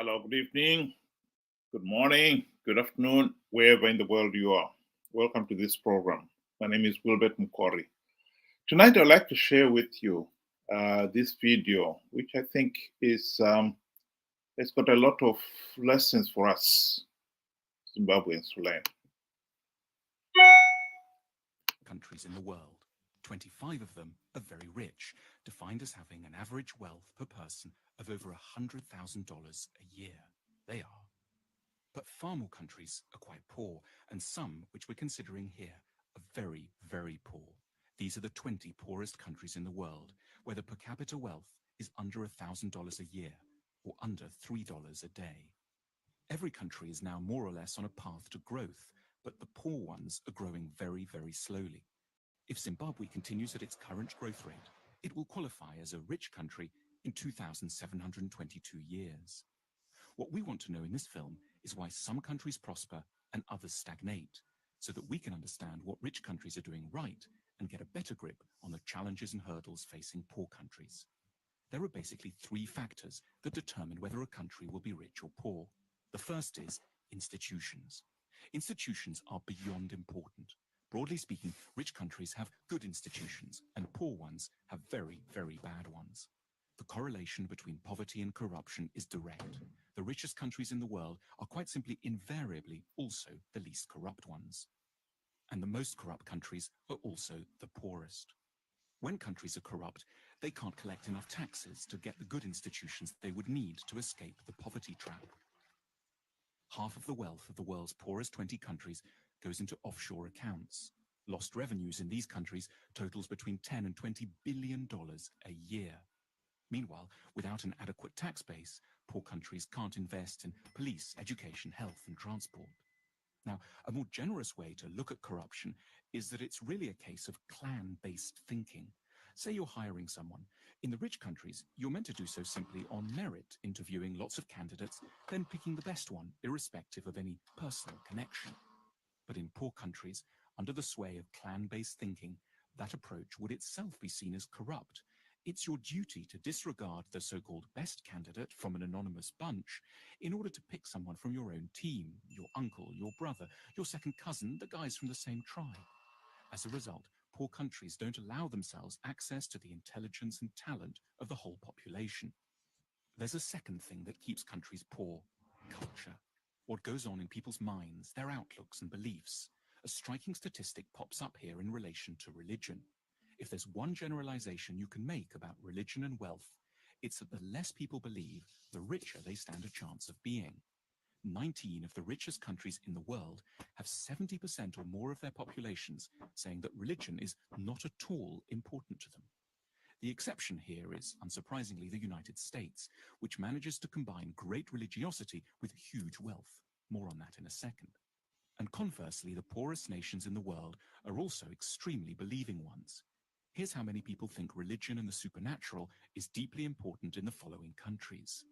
Hello, good evening, good morning, good afternoon, wherever in the world you are. Welcome to this program. My name is Wilbert Mukori. Tonight, I'd like to share with you this video, which I think is it's got a lot of lessons for us, Zimbabweans, to learn. Countries in the world. 25 of them are very rich, defined as having an average wealth per person of over $100,000 a year. They are. But far more countries are quite poor, and some, which we're considering here, are very, very poor. These are the 20 poorest countries in the world, where the per capita wealth is under $1,000 a year, or under $3 a day. Every country is now more or less on a path to growth, but the poor ones are growing very, very slowly. If Zimbabwe continues at its current growth rate, it will qualify as a rich country in 2,722 years. What we want to know in this film is why some countries prosper and others stagnate, so that we can understand what rich countries are doing right and get a better grip on the challenges and hurdles facing poor countries. There are basically three factors that determine whether a country will be rich or poor. The first is institutions. Institutions are beyond important. Broadly speaking, rich countries have good institutions and poor ones have very, very bad ones. The correlation between poverty and corruption is direct. The richest countries in the world are quite simply invariably also the least corrupt ones. And the most corrupt countries are also the poorest. When countries are corrupt, they can't collect enough taxes to get the good institutions they would need to escape the poverty trap. Half of the wealth of the world's poorest 20 countries goes into offshore accounts. Lost revenues in these countries totals between $10 and $20 billion a year. Meanwhile, without an adequate tax base, poor countries can't invest in police, education, health, and transport. Now, a more generous way to look at corruption is that it's really a case of clan-based thinking. Say you're hiring someone. In the rich countries, you're meant to do so simply on merit, interviewing lots of candidates, then picking the best one, irrespective of any personal connection. But in poor countries, under the sway of clan-based thinking, that approach would itself be seen as corrupt. It's your duty to disregard the so-called best candidate from an anonymous bunch in order to pick someone from your own team, your uncle, your brother, your second cousin, the guys from the same tribe. As a result, poor countries don't allow themselves access to the intelligence and talent of the whole population. There's a second thing that keeps countries poor: culture. What goes on in people's minds, their outlooks and beliefs. A striking statistic pops up here in relation to religion. If there's one generalization you can make about religion and wealth, it's that the less people believe, the richer they stand a chance of being. 19 of the richest countries in the world have 70% or more of their populations saying that religion is not at all important to them. The exception here is, unsurprisingly, the United States, which manages to combine great religiosity with huge wealth. More on that in a second. And conversely, the poorest nations in the world are also extremely believing ones. Here's how many people think religion and the supernatural is deeply important in the following countries.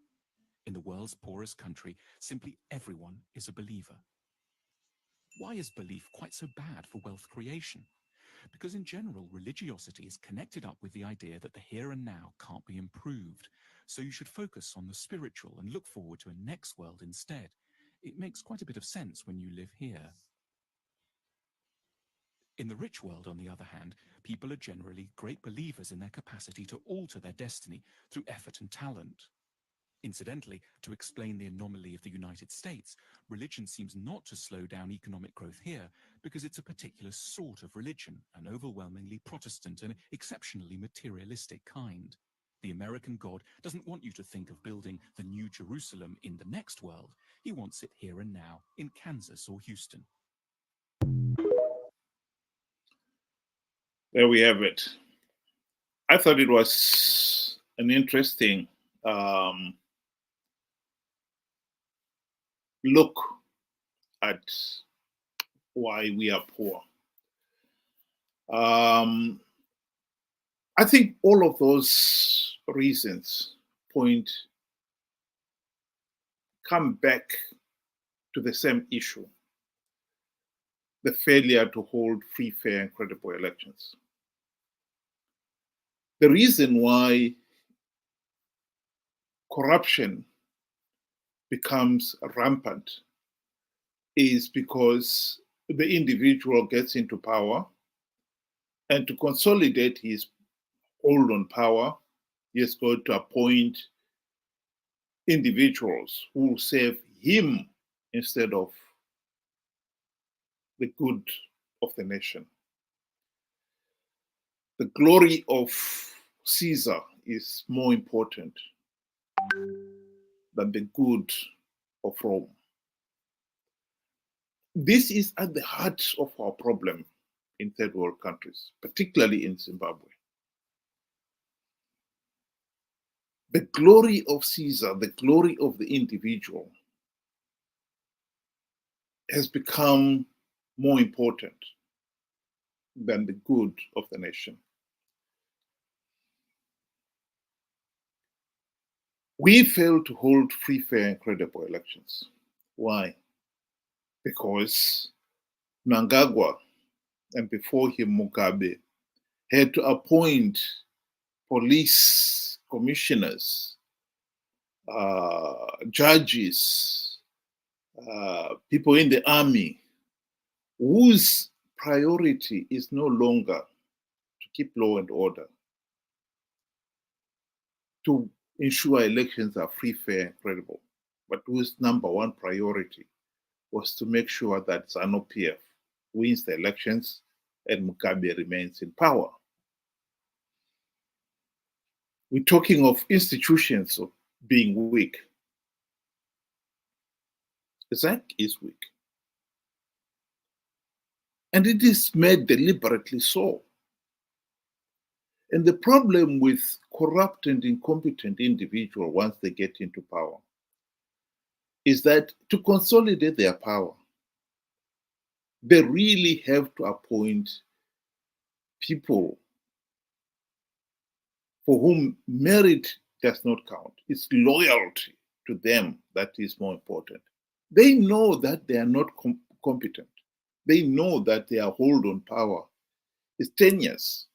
In the world's poorest country, simply everyone is a believer. Why is belief quite so bad for wealth creation? Because in general, religiosity is connected up with the idea that the here and now can't be improved. So you should focus on the spiritual and look forward to a next world instead. It makes quite a bit of sense when you live here. In the rich world, on the other hand, people are generally great believers in their capacity to alter their destiny through effort and talent. Incidentally, to explain the anomaly of the United States, religion seems not to slow down economic growth here because it's a particular sort of religion, an overwhelmingly Protestant and exceptionally materialistic kind. The American God doesn't want you to think of building the New Jerusalem in the next world. He wants it here and now in Kansas or Houston. There we have it. I thought it was an interesting look at why we are poor. I think all of those reasons come back to the same issue: the failure to hold free, fair, and credible elections. The reason why corruption becomes rampant is because the individual gets into power, and to consolidate his hold on power, he is going to appoint individuals who will serve him instead of the good of the nation. The glory of Caesar is more important than the good of Rome. This is at the heart of our problem in third world countries, particularly in Zimbabwe. The glory of Caesar, the glory of the individual, has become more important than the good of the nation. We failed to hold free, fair, and credible elections. Why? Because Mnangagwa, and before him Mugabe, had to appoint police commissioners, judges, people in the army, whose priority is no longer to keep law and order, to ensure elections are free, fair, and credible, but whose number one priority was to make sure that Zanu PF wins the elections and Mugabe remains in power. We're talking of institutions of being weak. Zaka is weak. And it is made deliberately so. And the problem with corrupt and incompetent individuals once they get into power is that to consolidate their power, they really have to appoint people for whom merit does not count. It's loyalty to them that is more important. They know that they are not competent. They know that their hold on power is tenuous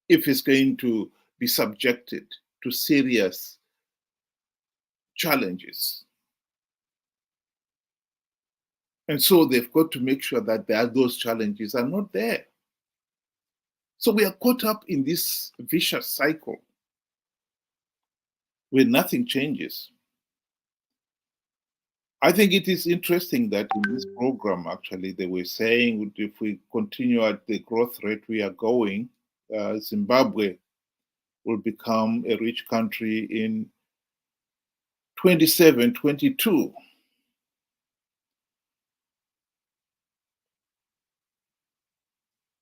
if it's going to be subjected to serious challenges. And so they've got to make sure that those challenges are not there. So we are caught up in this vicious cycle where nothing changes. I think it is interesting that in this program, actually, they were saying if we continue at the growth rate we are going, Zimbabwe will become a rich country in 27, 22.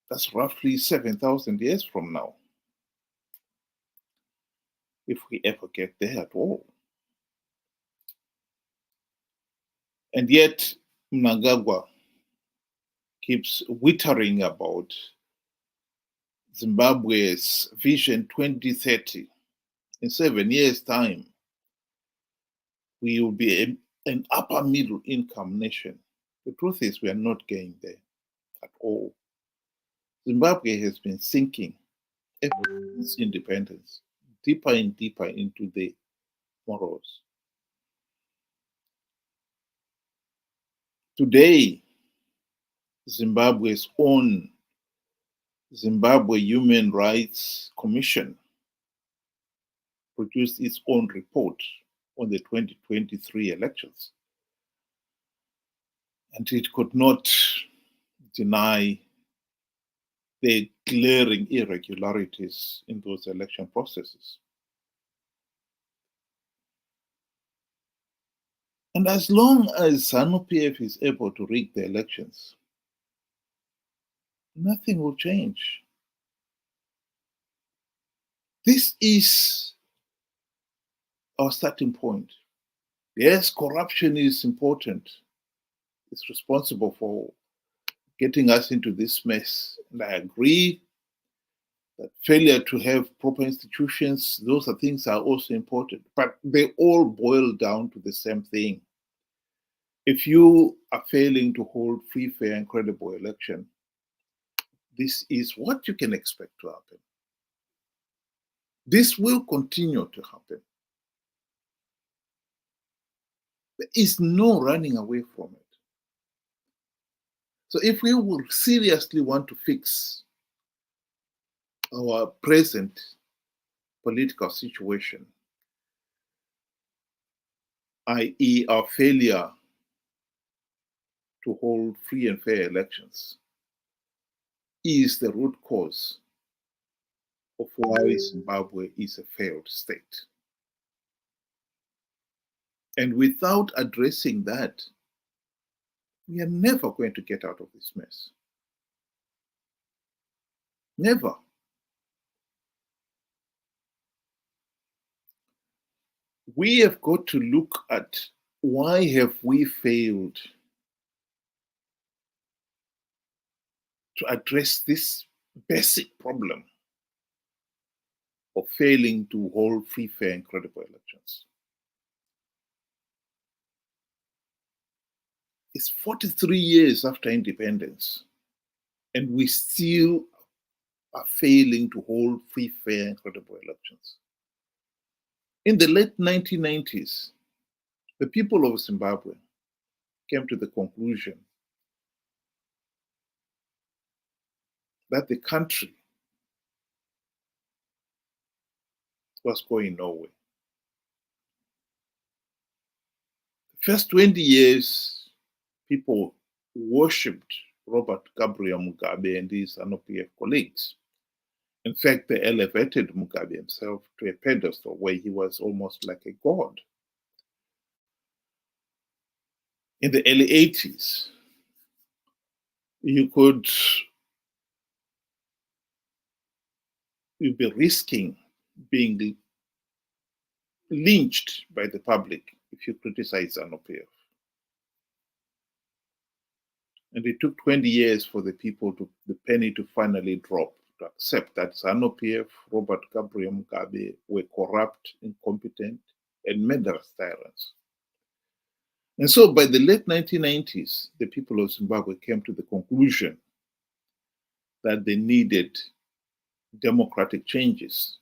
That's roughly 7,000 years from now, if we ever get there at all. And yet, Mnangagwa keeps wittering about Zimbabwe's Vision 2030. In 7 years' time, we will be an upper middle income nation. The truth is we are not getting there at all. Zimbabwe has been sinking ever since independence, deeper and deeper into the morals. Today, Zimbabwe's own Zimbabwe Human Rights Commission produced its own report on the 2023 elections. And it could not deny the glaring irregularities in those election processes. And as long as Zanu PF is able to rig the elections, nothing will change. This is our starting point. Yes, corruption is important. It's responsible for getting us into this mess. And I agree that failure to have proper institutions, those are things are also important, but they all boil down to the same thing. If you are failing to hold free, fair, and credible election, this is what you can expect to happen. This will continue to happen. There is no running away from it. So if we will seriously want to fix our present political situation, i.e. our failure to hold free and fair elections, is the root cause of why Zimbabwe is a failed state. And without addressing that, we are never going to get out of this mess. Never. We have got to look at why have we failed to address this basic problem of failing to hold free, fair, and credible elections. It's 43 years after independence, and we still are failing to hold free, fair, and credible elections. In the late 1990s, the people of Zimbabwe came to the conclusion that the country was going nowhere. The first 20 years, people worshipped Robert Gabriel Mugabe and his Zanu PF colleagues. In fact, they elevated Mugabe himself to a pedestal where he was almost like a god. In the early 80s, you'd be risking being lynched by the public if you criticize Zanu PF. And it took 20 years for the penny to finally drop, to accept that Zanu PF, Robert Gabriel Mugabe were corrupt, incompetent, and murderous tyrants. And so by the late 1990s, the people of Zimbabwe came to the conclusion that they needed democratic changes,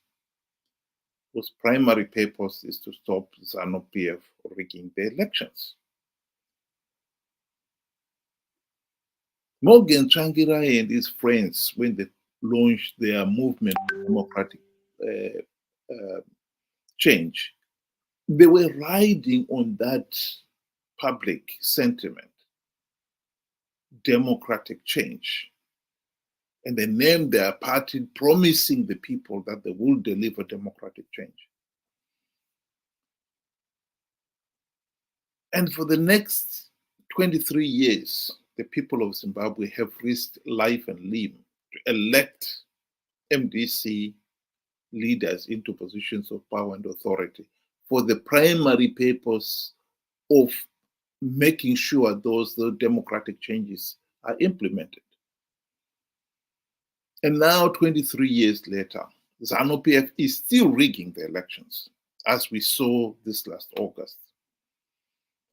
whose primary purpose is to stop Zanu PF rigging the elections. Morgan Tsvangirai and his friends, when they launched their movement for democratic change, they were riding on that public sentiment, democratic change. And they named their party, promising the people that they will deliver democratic change. And for the next 23 years, the people of Zimbabwe have risked life and limb to elect MDC leaders into positions of power and authority for the primary purpose of making sure those democratic changes are implemented. And now, 23 years later, Zanu PF is still rigging the elections, as we saw this last August.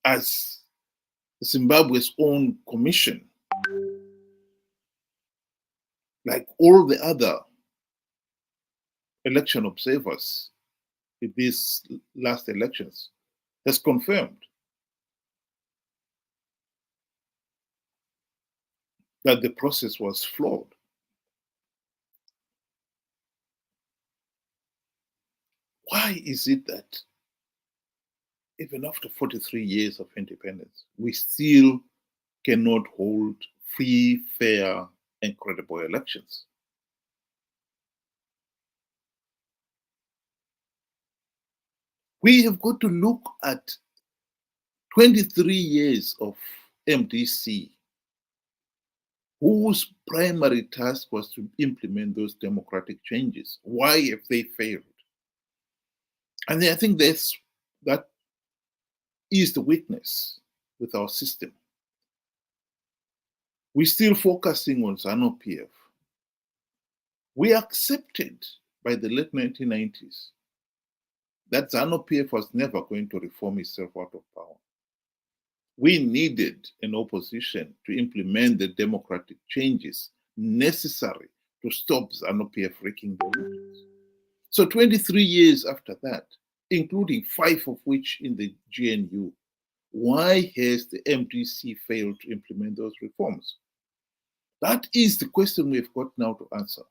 As Zimbabwe's own commission, like all the other election observers in these last elections, has confirmed that the process was flawed. Why is it that even after 43 years of independence, we still cannot hold free, fair, and credible elections? We have got to look at 23 years of MDC, whose primary task was to implement those democratic changes. Why have they failed? And I think that is the weakness with our system. We're still focusing on Zanu PF. We accepted by the late 1990s that Zanu PF was never going to reform itself out of power. We needed an opposition to implement the democratic changes necessary to stop Zanu PF rigging the elections. So 23 years after that, including 5 of which in the GNU, why has the MDC failed to implement those reforms? That is the question we've got now to answer.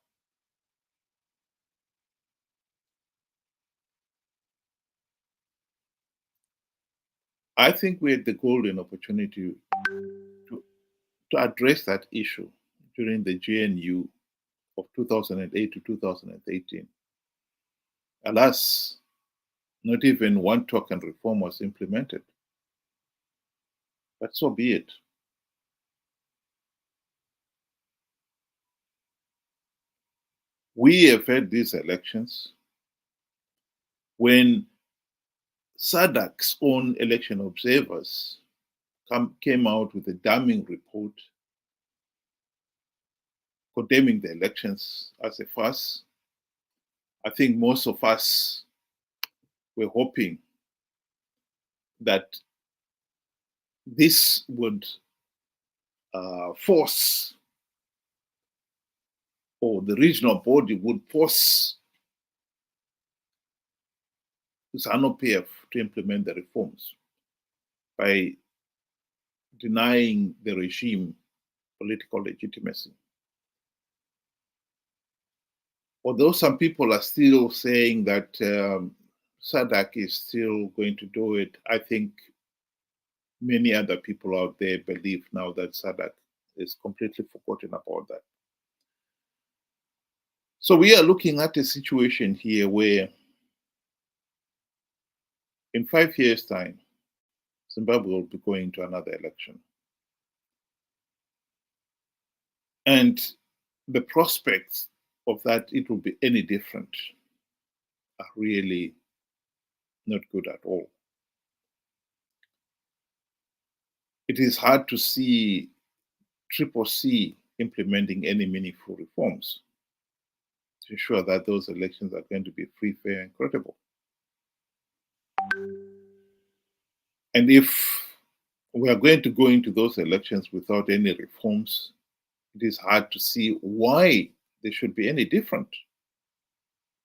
I think we had the golden opportunity to address that issue during the GNU of 2008 to 2018. Alas, not even one token reform was implemented. But so be it. We have had these elections when SADC's own election observers came out with a damning report condemning the elections as a farce. I think most of us were hoping that this would force, or the regional body would force Zanu PF to implement the reforms by denying the regime political legitimacy. Although some people are still saying that SADC is still going to do it, I think many other people out there believe now that SADC is completely forgotten about that. So we are looking at a situation here where in 5 years' time, Zimbabwe will be going to another election. And the prospects of that it will be any different are really not good at all. It is hard to see CCC implementing any meaningful reforms to ensure that those elections are going to be free, fair, and credible. And if we are going to go into those elections without any reforms, it is hard to see why they should be any different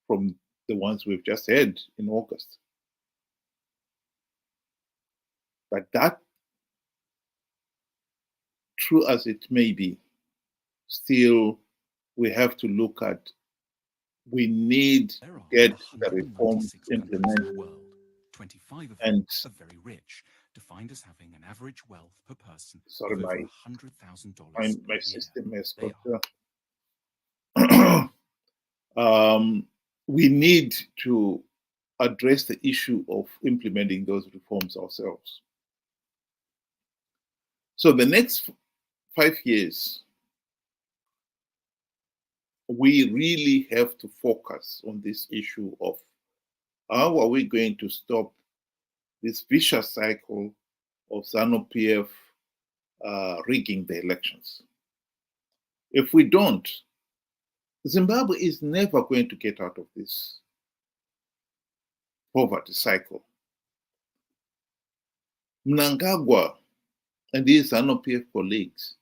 from the ones we've just had in August. But that, true as it may be, still we have to look at, we need to get the reforms implemented. 25 of and them are very rich, defined as having an average wealth per person sorry, of over $100,000 my system has got we need to address the issue of implementing those reforms ourselves. So the next 5 years, we really have to focus on this issue of how are we going to stop this vicious cycle of Zanu PF rigging the elections. If we don't, Zimbabwe is never going to get out of this poverty cycle. Mnangagwa and his Zanu PF colleagues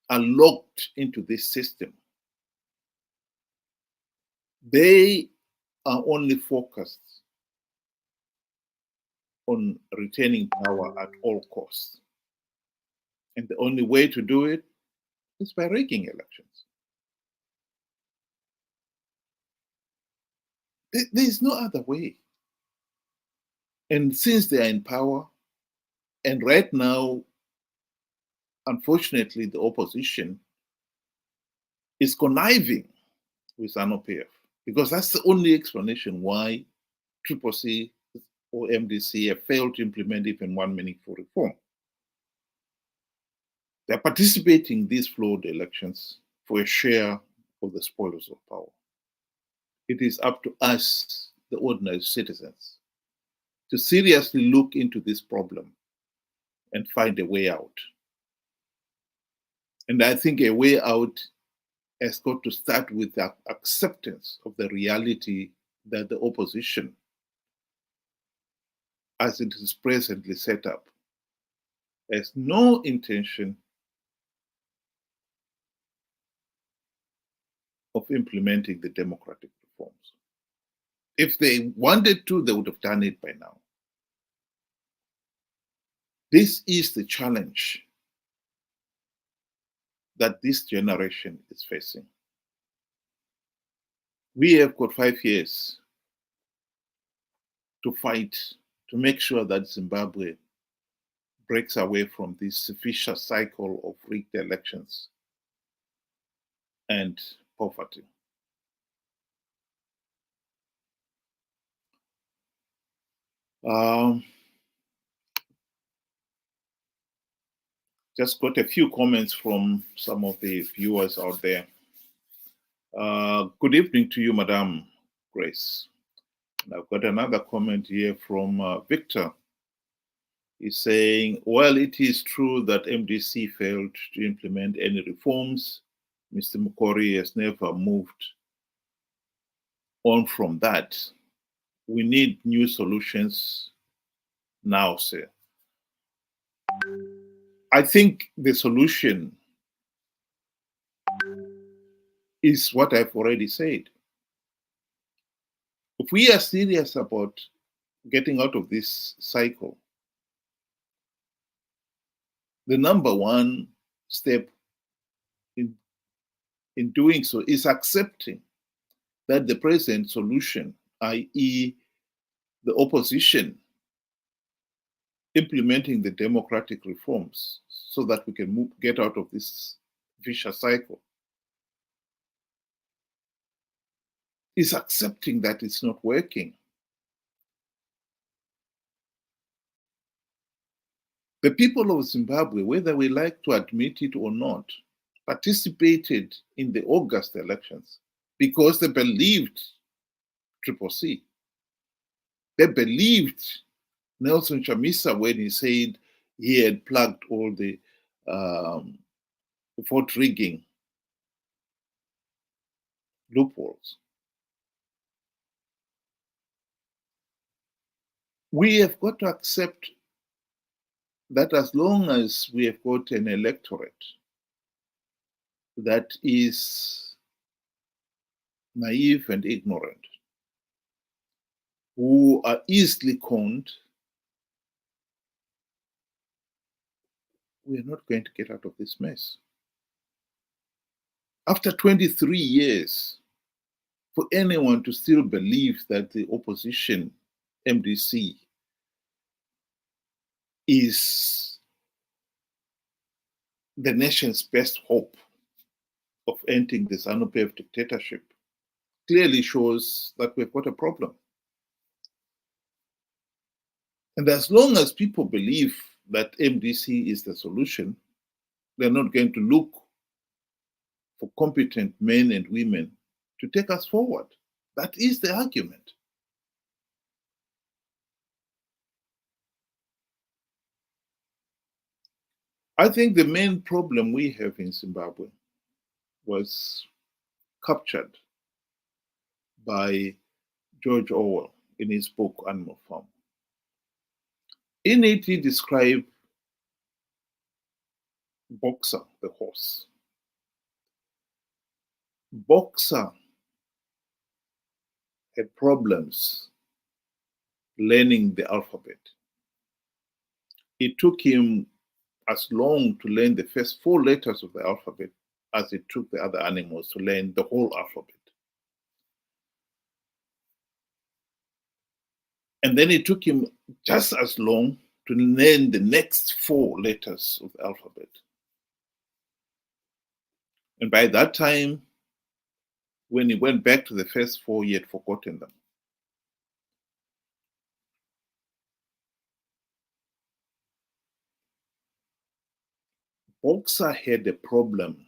are locked into this system. They are only focused on retaining power at all costs. And the only way to do it is by rigging elections. There is no other way. And since they are in power, and right now, unfortunately, the opposition is conniving with Zanu PF, because that's the only explanation why CCC or MDC have failed to implement even one meaningful reform. They're participating in these flawed elections for a share of the spoils of power. It is up to us, the ordinary citizens, to seriously look into this problem and find a way out. And I think a way out has got to start with the acceptance of the reality that the opposition, as it is presently set up, has no intention of implementing the democratic reforms. If they wanted to, they would have done it by now. This is the challenge that this generation is facing. We have got 5 years to fight to make sure that Zimbabwe breaks away from this vicious cycle of rigged elections and poverty. Just got a few comments from some of the viewers out there. Good evening to you, Madam Grace. And I've got another comment here from Victor. He's saying, well, it is true that MDC failed to implement any reforms. Mr. Mukori has never moved on from that. We need new solutions now, sir. I think the solution is what I've already said. If we are serious about getting out of this cycle, the number one step in doing so is accepting that the present solution, i.e., the opposition implementing the democratic reforms so that we can get out of this vicious cycle, is accepting that it's not working. The people of Zimbabwe, whether we like to admit it or not, participated in the August elections because they believed Triple C. They believed Nelson Chamisa when he said he had plugged all the vote rigging loopholes. We have got to accept that as long as we have got an electorate that is naive and ignorant, who are easily conned, we are not going to get out of this mess. After 23 years, for anyone to still believe that the opposition, MDC, is the nation's best hope of ending the Zanu PF dictatorship, clearly shows that we've got a problem. And as long as people believe that MDC is the solution, they're not going to look for competent men and women to take us forward. That is the argument. I think the main problem we have in Zimbabwe was captured by George Orwell in his book Animal Farm. In it, he described Boxer, the horse. Boxer had problems learning the alphabet. It took him as long to learn the first 4 letters of the alphabet as it took the other animals to learn the whole alphabet. And then it took him just as long to learn the next 4 letters of the alphabet. And by that time, when he went back to the first 4, he had forgotten them. Boxer had a problem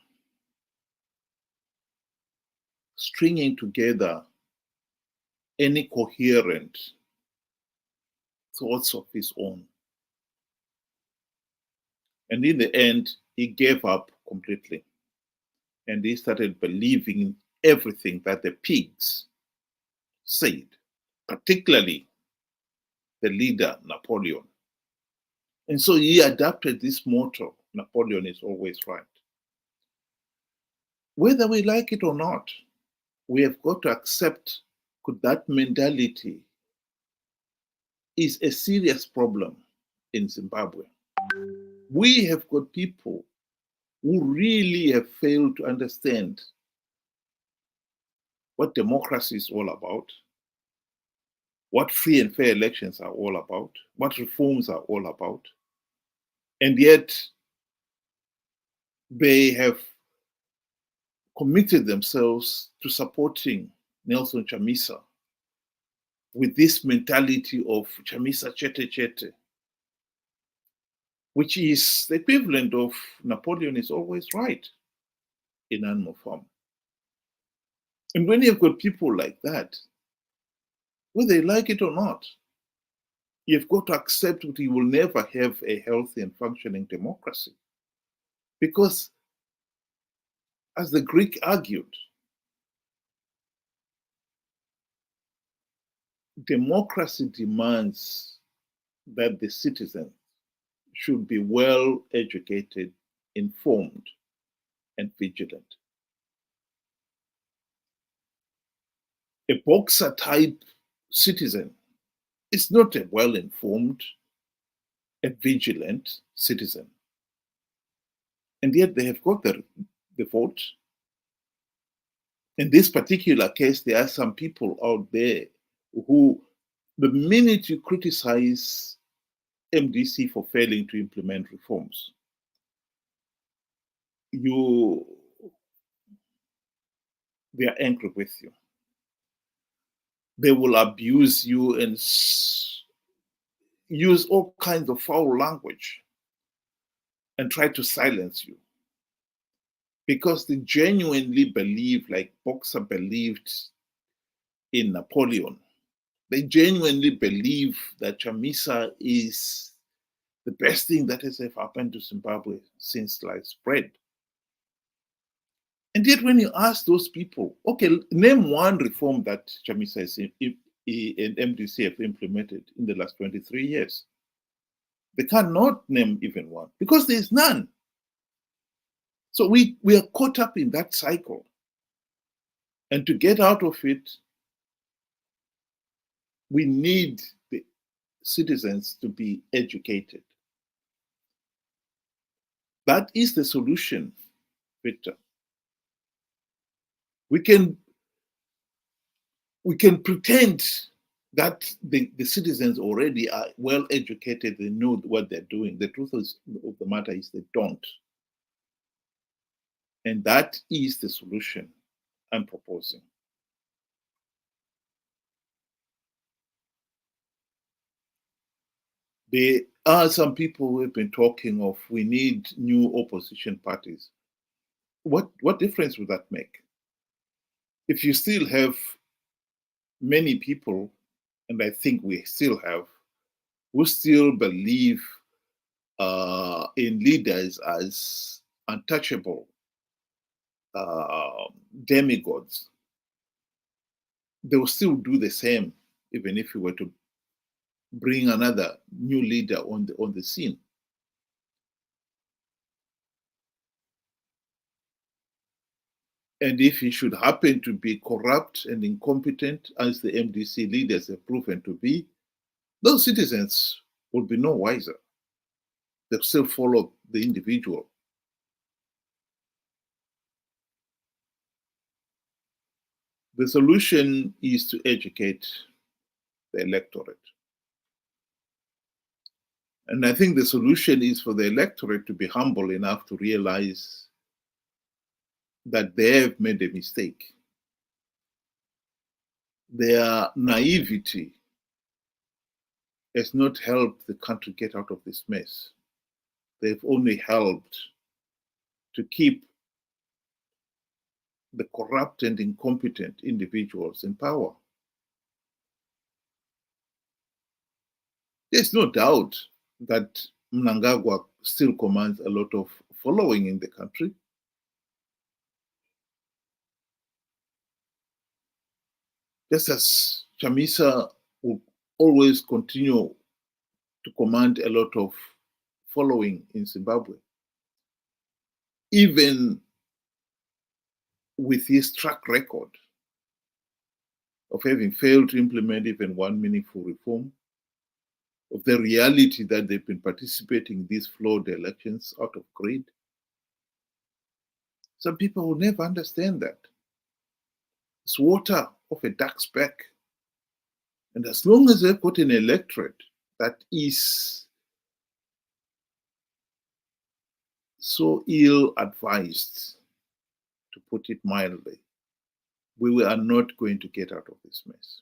stringing together any coherent thoughts of his own. And in the end, he gave up completely. And he started believing everything that the pigs said, particularly the leader, Napoleon. And so he adopted this motto, Napoleon is always right. Whether we like it or not, we have got to accept that mentality is a serious problem in Zimbabwe. We have got people who really have failed to understand what democracy is all about, what free and fair elections are all about, what reforms are all about. And yet they have committed themselves to supporting Nelson Chamisa with this mentality of Chamisa chete chete, which is the equivalent of Napoleon is always right in animal form. And when you've got people like that, whether they like it or not, you've got to accept that you will never have a healthy and functioning democracy. Because, as the Greek argued, democracy demands that the citizen should be well educated, informed, and vigilant. A boxer type citizen is not a well informed and vigilant citizen. And yet they have got the vote. In this particular case, there are some people out there who, the minute you criticize MDC for failing to implement reforms, they are angry with you. They will abuse you and use all kinds of foul language and try to silence you. Because they genuinely believe, like Boxer believed in Napoleon, they genuinely believe that Chamisa is the best thing that has ever happened to Zimbabwe since sliced bread. And yet when you ask those people, okay, name one reform that Chamisa and MDC have implemented in the last 23 years. They cannot name even one because there's none. So we are caught up in that cycle. And to get out of it, we need the citizens to be educated. That is the solution, Victor. We can pretend that the citizens already are well educated, they know what they're doing. The truth of the matter is they don't. And that is the solution I'm proposing. There are some people who have been talking of we need new opposition parties. What difference would that make? If you still have many people, and I think we still have, who still believe in leaders as untouchable demigods, they will still do the same, even if we were to bring another new leader on the scene. And if he should happen to be corrupt and incompetent, as the MDC leaders have proven to be, those citizens will be no wiser. They'll still follow the individual. The solution is to educate the electorate. And I think the solution is for the electorate to be humble enough to realize that they have made a mistake. Their naivety has not helped the country get out of this mess. They've only helped to keep the corrupt and incompetent individuals in power. There's no doubt that Mnangagwa still commands a lot of following in the country. Just as Chamisa will always continue to command a lot of following in Zimbabwe, even with his track record of having failed to implement even one meaningful reform, of the reality that they've been participating in these flawed elections out of greed? Some people will never understand that. It's water off a duck's back. And as long as they've got an electorate that is so ill-advised, to put it mildly, we are not going to get out of this mess.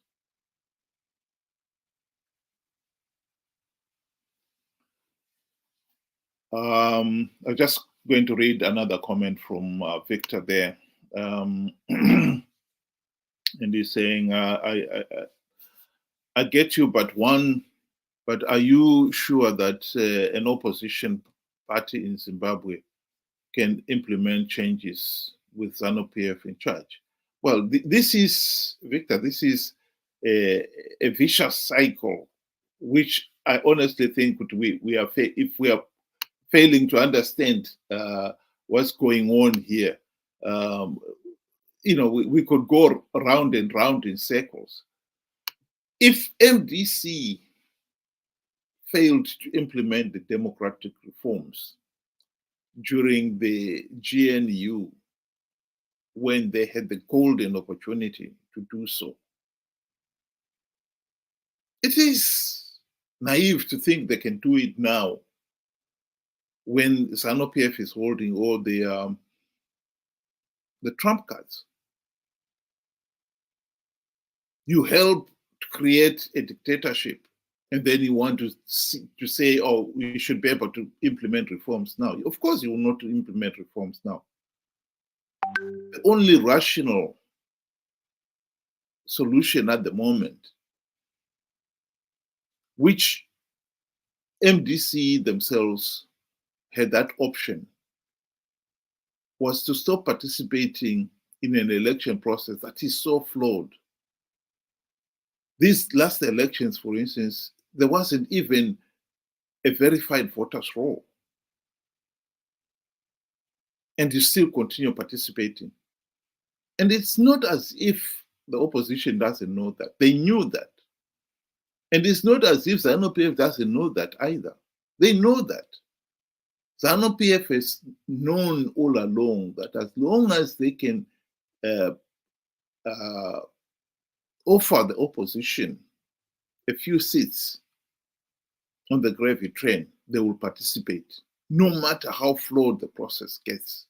I'm just going to read another comment from Victor there. And he's saying, I get you, but are you sure that an opposition party in Zimbabwe can implement changes with Zanu PF in charge? Well, this is, Victor, this is a vicious cycle, which I honestly think we are if we are failing to understand what's going on here, we could go round and round in circles. If MDC failed to implement the democratic reforms during the GNU when they had the golden opportunity to do so, it is naive to think they can do it now when Zanu PF is holding all the trump cards. You help to create a dictatorship, and then you want to say, oh, we should be able to implement reforms now. Of course, you will not implement reforms now. The only rational solution at the moment, which MDC themselves had that option, was to stop participating in an election process that is so flawed. These last elections, for instance, there wasn't even a verified voters roll. And you still continue participating. And it's not as if the opposition doesn't know that. They knew that. And it's not as if Zanu PF doesn't know that either. They know that. Zanu PF has known all along that as long as they can offer the opposition a few seats on the gravy train, they will participate, no matter how flawed the process gets.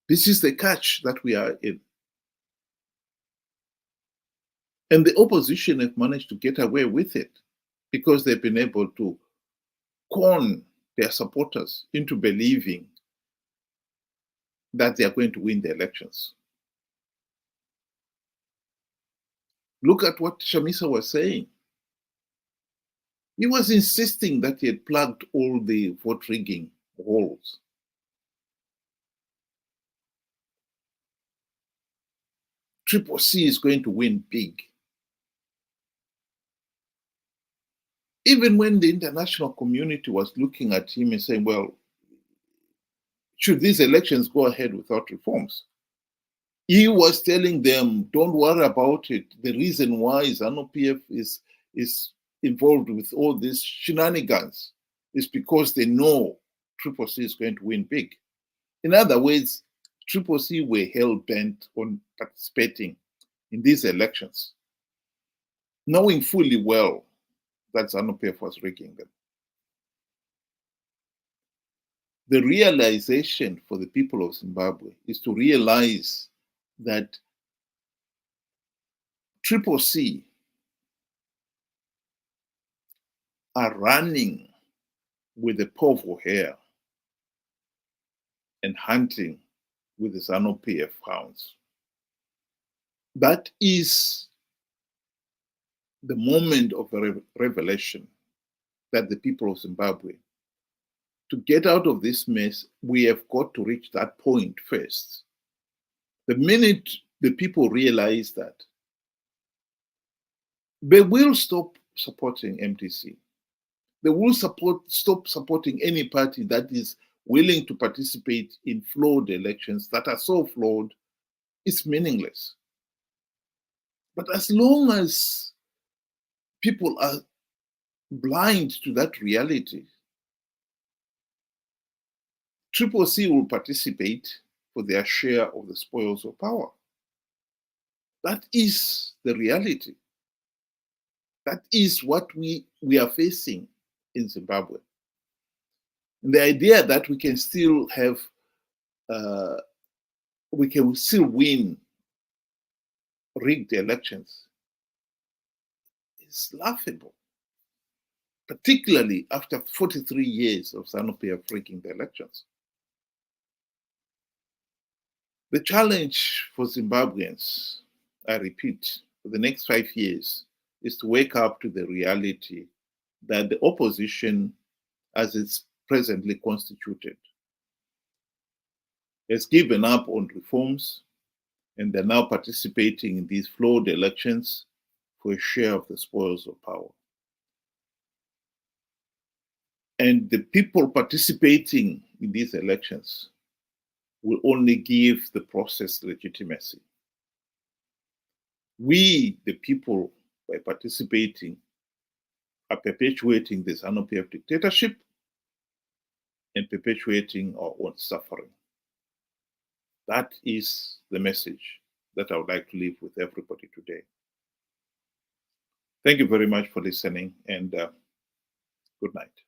This is the catch that we are in. And the opposition have managed to get away with it because they've been able to con their supporters into believing that they are going to win the elections. Look at what Chamisa was saying. He was insisting that he had plugged all the vote rigging holes. Triple C is going to win big. Even when the international community was looking at him and saying, well, should these elections go ahead without reforms? He was telling them, don't worry about it. The reason why Zanu PF is involved with all these shenanigans is because they know Triple C is going to win big. In other words, Triple C were hell-bent on participating in these elections, knowing fully well that Zanu PF was rigging them. The realization for the people of Zimbabwe is to realize that Triple C are running with the paw of hair and hunting with the Zanu PF hounds. That is the moment of the revelation that the people of Zimbabwe, to get out of this mess, we have got to reach that point first. The minute the people realize that, they will stop supporting MTC. They will stop supporting any party that is willing to participate in flawed elections that are so flawed, it's meaningless. But as long as people are blind to that reality, CCC will participate for their share of the spoils of power. That is the reality. That is what we are facing in Zimbabwe. And the idea that we can still have, we can still win rigged elections is laughable, particularly after 43 years of Zanu PF rigging the elections. The challenge for Zimbabweans, I repeat, for the next 5 years is to wake up to the reality that the opposition, as it's presently constituted, has given up on reforms, and they're now participating in these flawed elections for a share of the spoils of power. And the people participating in these elections will only give the process legitimacy. We, the people, by participating, are perpetuating this Zanu PF dictatorship and perpetuating our own suffering. That is the message that I would like to leave with everybody today. Thank you very much for listening, and good night.